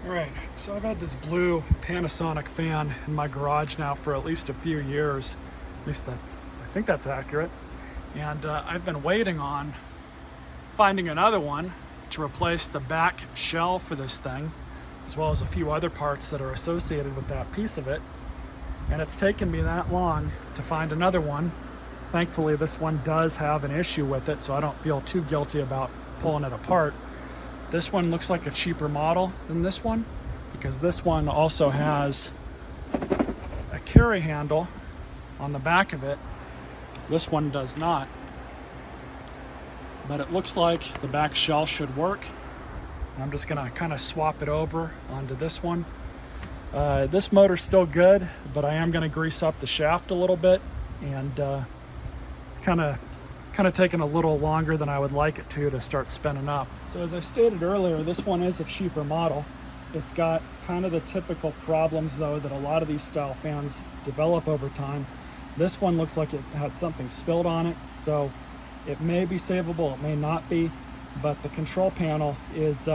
Alright, so I've had this blue Panasonic fan in my garage now for at least a few years. At least I think that's accurate. And I've been waiting on finding another one to replace the back shell for this thing, as well as a few other parts that are associated with that piece of it. And it's taken me that long to find another one. Thankfully, this one does have an issue with it, so I don't feel too guilty about pulling it apart. This one looks like a cheaper model than this one because this one also has a carry handle on the back of it. This one does not. But it looks like the back shell should work. I'm just gonna kind of swap it over onto this one. This motor's still good, but I am gonna grease up the shaft a little bit, and it's kind of taking a little longer than I would like it to start spinning up. So as I stated earlier, this one is a cheaper model. It's got kind of the typical problems though that a lot of these style fans develop over time. This one looks like it had something spilled on it, so it may be savable, it may not be, but the control panel is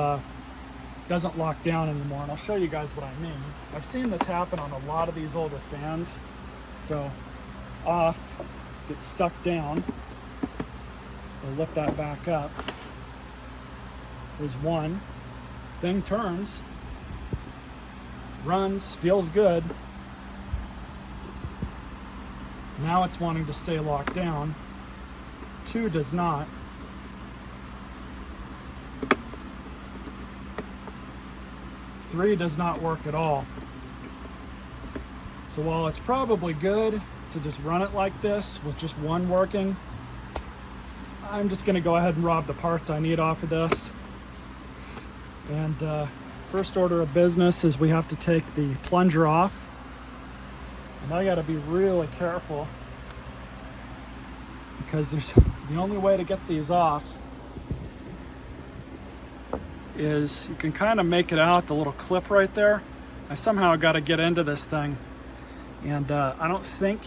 doesn't lock down anymore, and I'll show you guys what I mean. I've seen this happen on a lot of these older fans. So off, gets stuck down. So lift that back up. There's one. Thing turns, runs, feels good. Now it's wanting to stay locked down. 2 does not. 3 does not work at all. So while it's probably good to just run it like this with just one working, I'm just gonna go ahead and rob the parts I need off of this. And first order of business is we have to take the plunger off. And I gotta be really careful because the only way to get these off is you can kind of make it out, the little clip right there. I somehow got to get into this thing, and I don't think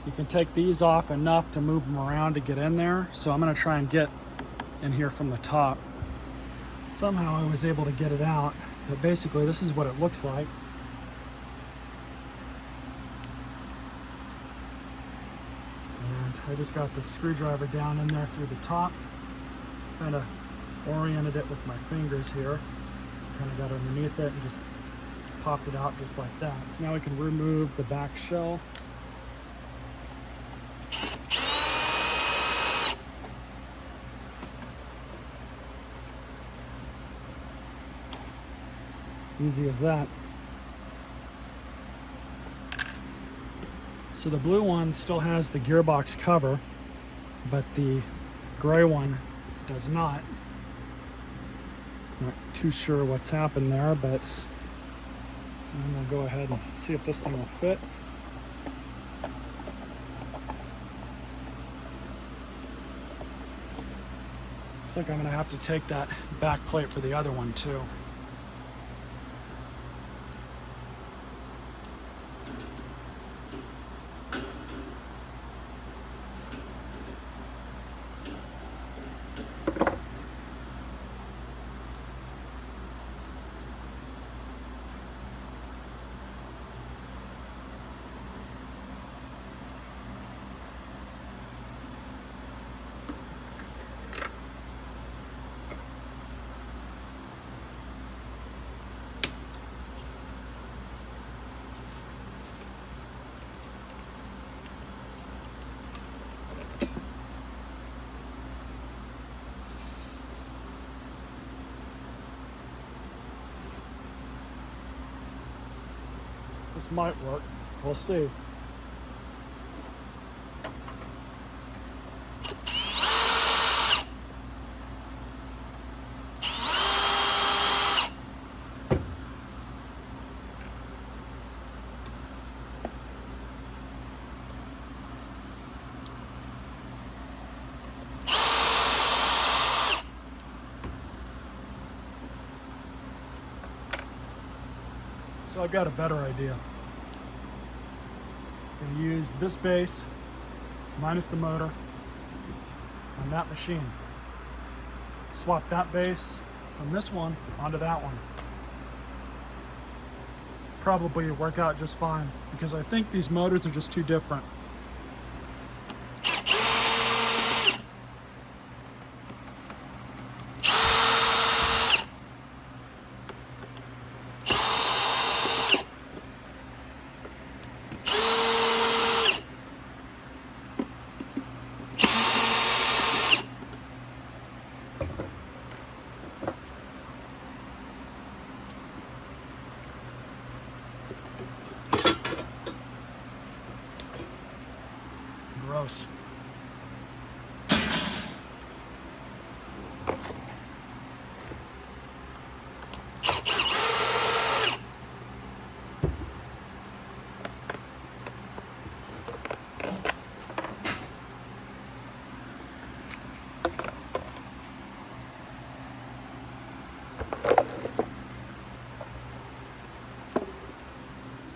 you can take these off enough to move them around to get in there, so I'm going to try and get in here from the top. Somehow I was able to get it out, but basically this is what it looks like. And I just got the screwdriver down in there through the top, kind of oriented it with my fingers here, kind of got underneath it and just popped it out just like that. So now we can remove the back shell. Easy as that. So the blue one still has the gearbox cover, but the gray one does not. Not too sure what's happened there, but I'm gonna go ahead and see if this thing will fit. Looks like I'm gonna have to take that back plate for the other one too. This might work. We'll see. So I've got a better idea. I'm going to use this base minus the motor on that machine. Swap that base from this one onto that one. probably work out just fine, because I think these motors are just too different. Gross.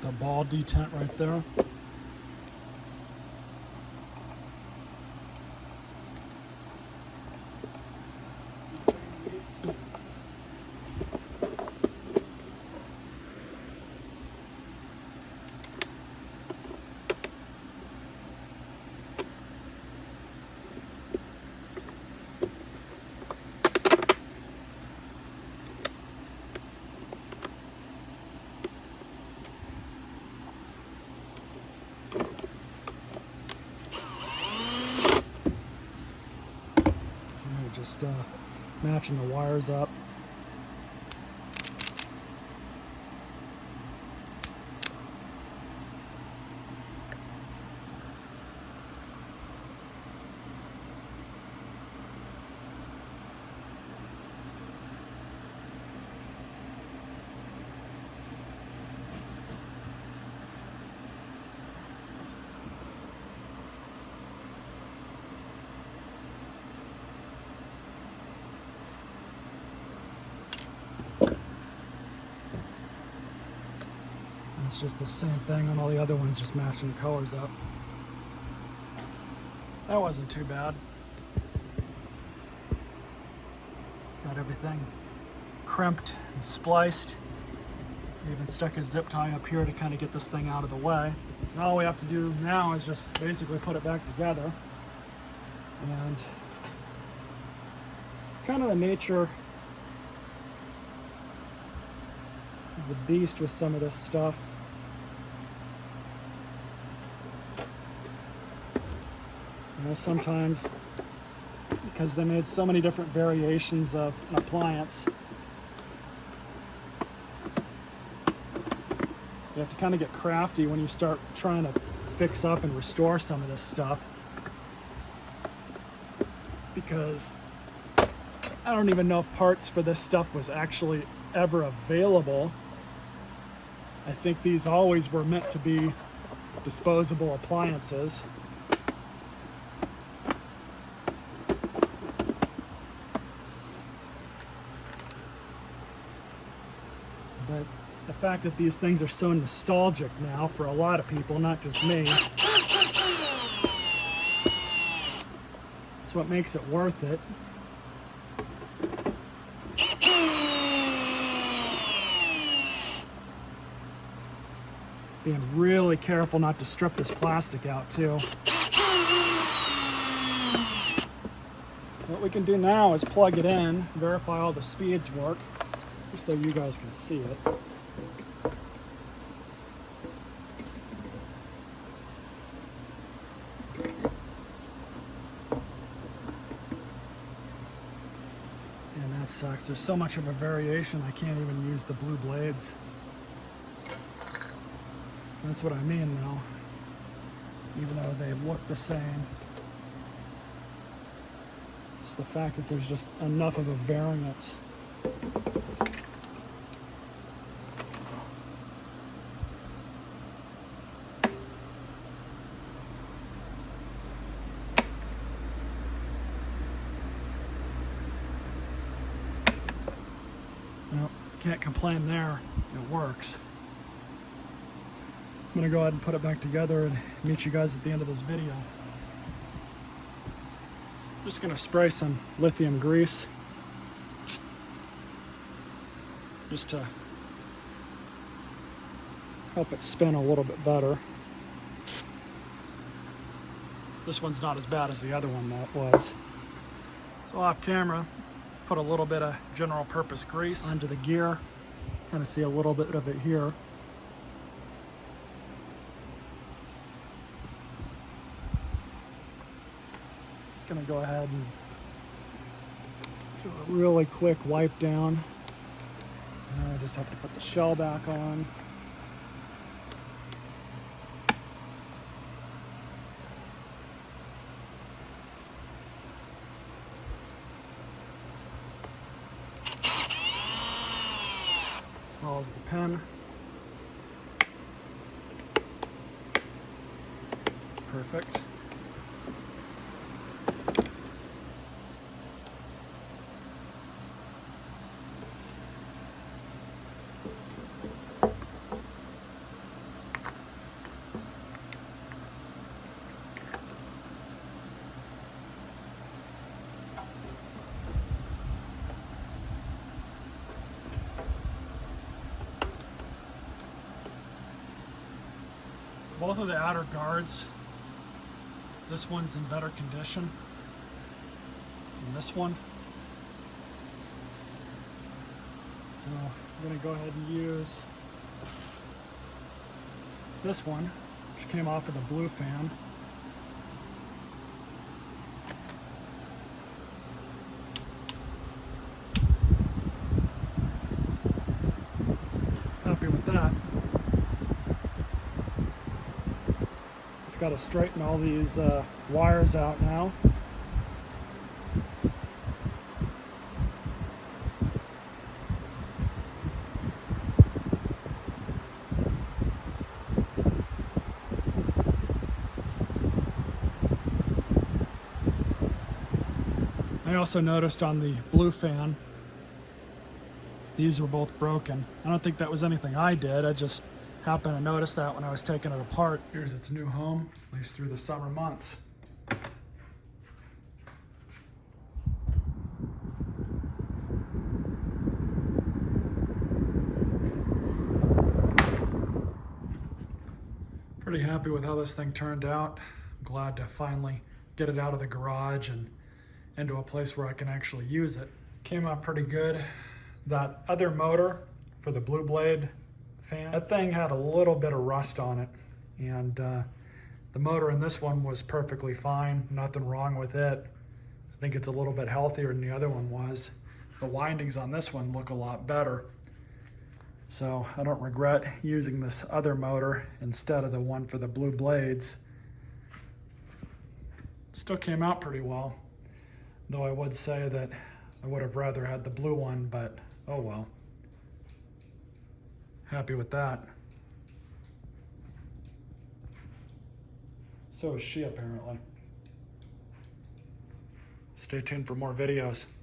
The ball detent right there. Just matching the wires up. It's just the same thing on all the other ones, just matching the colors up. That wasn't too bad. Got everything crimped and spliced. Even stuck a zip tie up here to kind of get this thing out of the way. So now all we have to do now is just basically put it back together. And it's kind of the nature of the beast with some of this stuff. You know, sometimes, because they made so many different variations of an appliance, you have to kind of get crafty when you start trying to fix up and restore some of this stuff. Because I don't even know if parts for this stuff was actually ever available. I think these always were meant to be disposable appliances. But the fact that these things are so nostalgic now for a lot of people, not just me, it's what makes it worth it. Being really careful not to strip this plastic out too. What we can do now is plug it in, verify all the speeds work, just so you guys can see it. And that sucks. There's so much of a variation, I can't even use the blue blades. That's what I mean now, even though they look the same. It's the fact that there's just enough of a variance. Well, can't complain there, it works. I'm going to go ahead and put it back together and meet you guys at the end of this video. Just going to spray some lithium grease just to help it spin a little bit better. This one's not as bad as the other one that was. So off camera, put a little bit of general purpose grease onto the gear. Kind of see a little bit of it here. Just gonna go ahead and do a really quick wipe down. So now I just have to put the shell back on. As well as the pen. Perfect. Both of the outer guards, this one's in better condition than this one. So I'm going to go ahead and use this one, which came off of the blue fan. Happy with that. Got to straighten all these wires out now. I also noticed on the blue fan, these were both broken. I don't think that was anything I did. I just happened to notice that when I was taking it apart. Here's its new home, at least through the summer months. Pretty happy with how this thing turned out. I'm glad to finally get it out of the garage and into a place where I can actually use it. Came out pretty good. That other motor for the blue blade fan, that thing had a little bit of rust on it, and the motor in this one was perfectly fine, nothing wrong with it. I think it's a little bit healthier than the other one was. The windings on this one look a lot better, so I don't regret using this other motor instead of the one for the blue blades. Still came out pretty well, though I would say that I would have rather had the blue one, but oh well. Happy with that. So is she, apparently. Stay tuned for more videos.